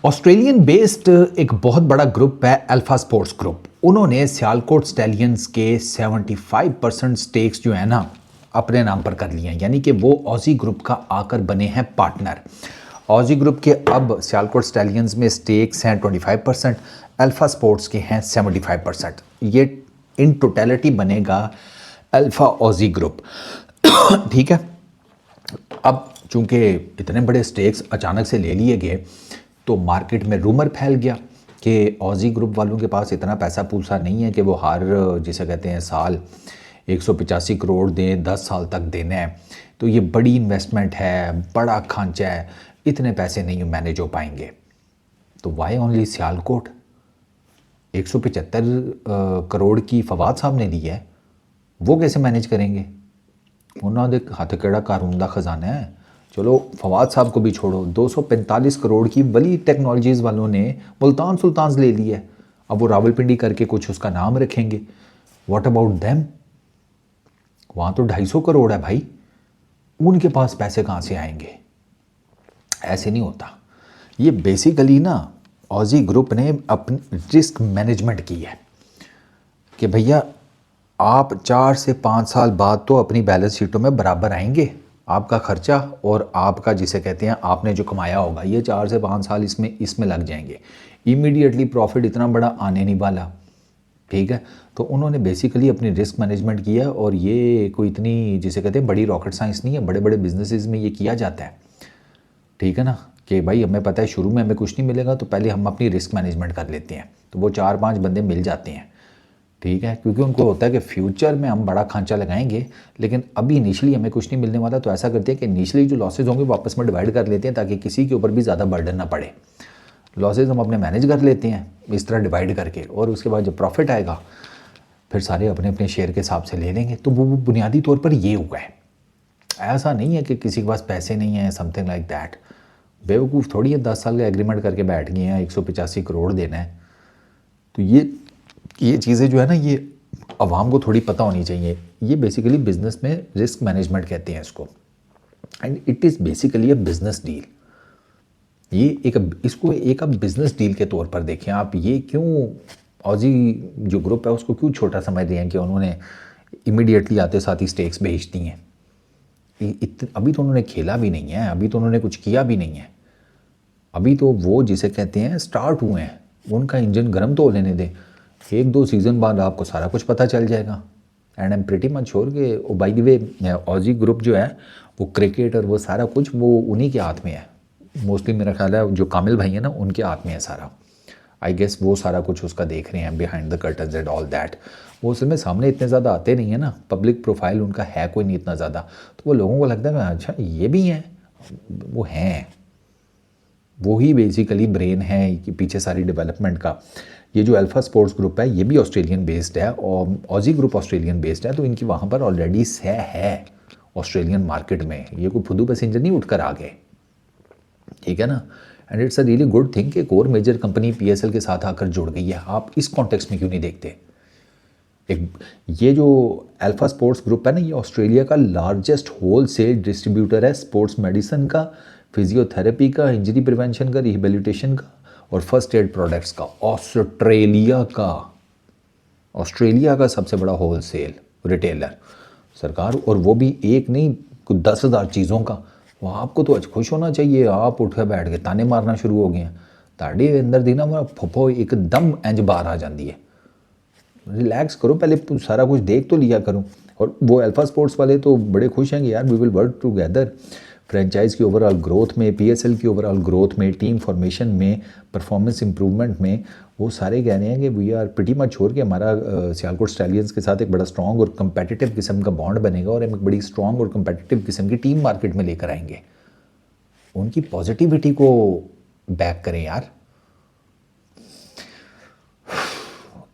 Australian based एक बहुत बड़ा ग्रुप है अल्फा स्पोर्ट्स ग्रुप। उन्होंने सियालकोट स्टैलियंस के 75% स्टेक्स जो है ना अपने नाम पर कर लिए हैं, यानी कि वो ऑजी ग्रुप का आकर बने हैं पार्टनर। ऑजी ग्रुप के अब सियालकोट स्टैलियंस में स्टेक्स हैं 25%, अल्फा स्पोर्ट्स के हैं 75%। ये इन टोटलिटी बनेगा अल्फा ऑजी ग्रुप। ठीक है। अब चूंकि इतने बड़े स्टेक्स अचानक से ले लिए गए तो मार्केट में रूमर फैल गया कि ऑजी ग्रुप वालों के पास इतना पैसा पूसा नहीं है कि वो हर जिसे कहते हैं साल 185 करोड़ दें, 10 साल तक देना है। तो ये बड़ी इन्वेस्टमेंट है, बड़ा खांचा है, इतने पैसे नहीं मैनेज हो पाएंगे। तो वाई ओनली सियालकोट 175 करोड़ की फवाद साहब ने दी है, वो कैसे मैनेज करेंगे? उन्होंने हथ केड़ा कानून का खजाना है। चलो फवाद साहब को भी छोड़ो, 245 करोड़ की वली टेक्नोलॉजीज़ वालों ने मुल्तान सुल्तान ले ली है। अब वो रावलपिंडी करके कुछ उसका नाम रखेंगे। What about them? वहाँ तो 250 करोड़ है भाई, उनके पास पैसे कहाँ से आएंगे? ऐसे नहीं होता। ये बेसिकली ना ऑजी ग्रुप ने अपनी रिस्क मैनेजमेंट की है कि भैया आप 4 से 5 साल बाद तो अपनी बैलेंस शीटों में बराबर आएंगे। आपका खर्चा और आपका जिसे कहते हैं आपने जो कमाया होगा, ये 4 से 5 साल इसमें लग जाएंगे। इमीडिएटली प्रॉफिट इतना बड़ा आने नहीं वाला। ठीक है। तो उन्होंने बेसिकली अपनी रिस्क मैनेजमेंट किया, और ये कोई इतनी जिसे कहते हैं बड़ी रॉकेट साइंस नहीं है। बड़े बड़े बिजनेसेस में ये किया जाता है। ठीक है ना, कि भाई हमें पता है शुरू में हमें कुछ नहीं मिलेगा तो पहले हम अपनी रिस्क मैनेजमेंट कर लेते हैं। तो वो 4-5 बंदे मिल जाते हैं। ठीक है, क्योंकि उनको होता है कि फ्यूचर में हम बड़ा खांचा लगाएंगे, लेकिन अभी इनिशियली हमें कुछ नहीं मिलने वाला। तो ऐसा करते हैं कि इनिशियली जो लॉसेज होंगे वापस में डिवाइड कर लेते हैं, ताकि किसी के ऊपर भी ज़्यादा बर्डन ना पड़े। लॉसेज हम अपने मैनेज कर लेते हैं इस तरह डिवाइड करके, और उसके बाद जब प्रॉफिट आएगा फिर सारे अपने अपने शेयर के हिसाब से ले लेंगे। तो वो बुनियादी तौर पर ये हुआ है। ऐसा नहीं है कि किसी के पास पैसे नहीं है, समथिंग लाइक दैट। बेवकूफ़ थोड़ी है 10 साल का एग्रीमेंट करके बैठ गए हैं, 185 करोड़ देना है। तो ये चीज़ें जो है ना, ये अवाम को थोड़ी पता होनी चाहिए। ये बेसिकली बिजनेस में रिस्क मैनेजमेंट कहते हैं इसको, and it is basically a business deal. इसको एक अब बिजनेस डील के तौर पर देखें आप। ये क्यों ऑजी जो ग्रुप है उसको क्यों छोटा समझ रहे हैं कि उन्होंने इमीडिएटली आते साथ ही स्टेक्स भेज दी हैं? अभी तो उन्होंने खेला भी नहीं है, अभी तो उन्होंने कुछ किया भी नहीं है। अभी तो वो जिसे कहते हैं स्टार्ट हुए हैं, उनका इंजन गर्म तो लेने दें। 1-2 सीज़न बाद आपको सारा कुछ पता चल जाएगा। And I am pretty much sure कि by the way Aussie group जो है वो क्रिकेट और वो सारा कुछ वो उन्हीं के हाथ में है। मोस्टली मेरा ख्याल है जो कामिल भाई है ना, उनके हाथ में है सारा। आई गेस वो सारा कुछ उसका देख रहे हैं behind the curtains and all that. वो उसमें सामने इतने ज़्यादा आते नहीं है ना, पब्लिक प्रोफाइल उनका है कोई नहीं इतना ज़्यादा। तो वो लोगों को लगता है अच्छा ये भी हैं, वो हैं, वो ही बेसिकली ब्रेन है कि पीछे सारी डेवलपमेंट का। ये जो अल्फा स्पोर्ट्स ग्रुप है ये भी ऑस्ट्रेलियन बेस्ड है, और ऑजी ग्रुप ऑस्ट्रेलियन बेस्ड है। तो इनकी वहाँ पर ऑलरेडी है ऑस्ट्रेलियन मार्केट में। ये कोई फुदू पैसेंजर नहीं उठकर आ गए। ठीक है ना। And it's a really good thing कि एक और मेजर कंपनी पीएसएल के साथ आकर जुड़ गई है। आप इस कॉन्टेक्स्ट में क्यों नहीं देखते? ये जो अल्फा स्पोर्ट्स ग्रुप है ना, ये ऑस्ट्रेलिया का लार्जेस्ट होल सेल डिस्ट्रीब्यूटर है स्पोर्ट्स मेडिसिन का, फिजियोथेरेपी का, इंजरी प्रिवेंशन का, रिहेबिलिटेशन का और फर्स्ट एड प्रोडक्ट्स का। ऑस्ट्रेलिया का सबसे बड़ा होल सेल रिटेलर सरकार, और वो भी एक नहीं 10,000 चीज़ों का। वो आपको तो आज खुश होना चाहिए। आप उठ के बैठ के ताने मारना शुरू हो गए हैं। ताड़ी अंदर दी ना फुफो एकदम इंज बाहर आ जाती है। रिलैक्स करो, पहले सारा कुछ देख तो लिया करो। और वो अल्फा स्पोर्ट्स वाले तो बड़े खुश हैं कि यार we will work together. Franchise की ओवरऑल ग्रोथ में, पीएसएल की ओवरऑल ग्रोथ में, टीम फॉर्मेशन में, परफॉर्मेंस इंप्रूवमेंट में, वो सारे कह रहे हैं कि we are pretty much sure कि हमारा सियालकोट स्टैलियंस के साथ एक बड़ा स्ट्रॉन्ग और कंपेटिटिव किस्म का बॉन्ड बनेगा, और एक बड़ी स्ट्रॉन्ग और कंपेटिटिव किस्म की टीम मार्केट में लेकर आएंगे। उनकी पॉजिटिविटी को बैक करें यार।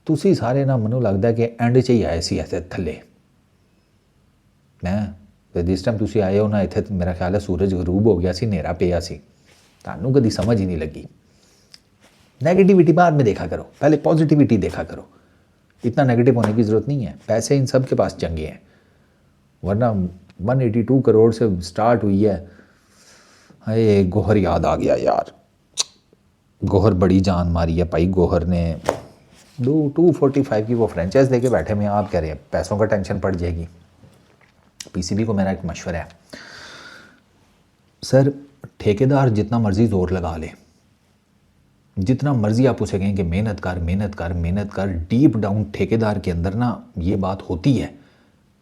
तुसी सारे ना मनु लगता है कि एंड च ही आए सी इत्थे थल्ले मैं तो जिस टाइम तुसी आए हो ना इत्थे, मेरा ख्याल है सूरज गरूब हो गया सी, नेरा पिया सी, तानू कभी समझ ही नहीं लगी। नेगेटिविटी बाद में देखा करो, पहले पॉजिटिविटी देखा करो। इतना नेगेटिव होने की ज़रूरत नहीं है। पैसे इन सब के पास चंगे हैं, वरना 182 करोड़ से स्टार्ट हुई है। अरे गोहर याद आ गया यार, गोहर बड़ी जान मारी है भाई। गोहर ने 245 की वो फ्रेंचाइज लेके बैठे में, आप कह रहे हैं पैसों का टेंशन पड़ जाएगी। पीसीबी को मेरा एक मशवरा है सर, ठेकेदार जितना मर्जी ज़ोर लगा ले, जितना मर्जी आप उसे कहें कि मेहनत कर मेहनत कर मेहनत कर, डीप डाउन ठेकेदार के अंदर ना ये बात होती है,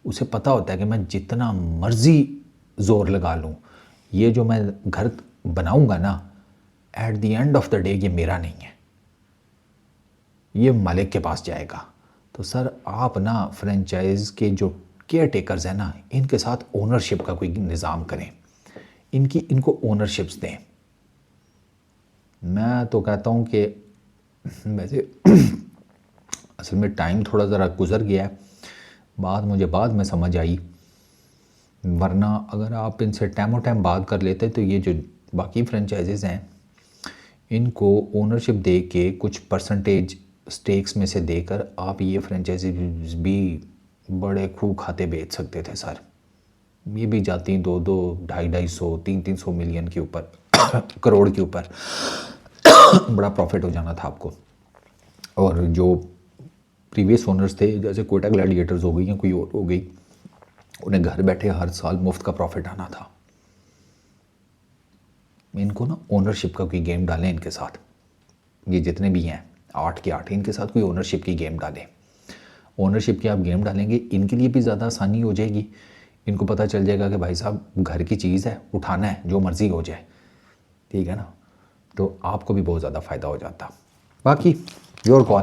उसे पता होता है कि मैं जितना मर्जी ज़ोर लगा लूँ, ये जो मैं घर बनाऊंगा ना, at the end of the day ये मेरा नहीं है, ये मालिक के पास जाएगा। तो सर आप ना फ्रेंचाइज के जो केयर टेकर्स हैं ना, इनके साथ ओनरशिप का कोई निज़ाम करें, इनको ओनरशिप्स दें। मैं तो कहता हूँ कि वैसे असल में टाइम थोड़ा ज़रा गुजर गया है, बात मुझे बाद में समझ आई, वरना अगर आप इनसे टाइम टाइम बात कर लेते तो ये जो बाकी फ्रेंचाइजेज़ हैं इनको ओनरशिप दे के कुछ परसेंटेज स्टेक्स में से देकर आप ये फ्रेंचाइजी भी बड़े खूब खाते बेच सकते थे सर। ये भी जाती 2-2, 250-250, 300-300 मिलियन के ऊपर करोड़ के ऊपर बड़ा प्रॉफिट हो जाना था आपको। और जो प्रीवियस ओनर्स थे, जैसे कोयटा ग्लैडिएटर्स हो गई या कोई और हो गई, उन्हें घर बैठे हर साल मुफ्त का प्रॉफिट आना था। इनको ना ओनरशिप का कोई गेम डालें इनके साथ, ये जितने भी हैं 8 के 8, इनके साथ कोई ओनरशिप की गेम डालें। ओनरशिप की आप गेम डालेंगे, इनके लिए भी ज़्यादा आसानी हो जाएगी, इनको पता चल जाएगा कि भाई साहब घर की चीज़ है, उठाना है जो मर्ज़ी हो जाए, ठीक है ना, तो आपको भी बहुत ज़्यादा फ़ायदा हो जाता। बाकी योर कॉल।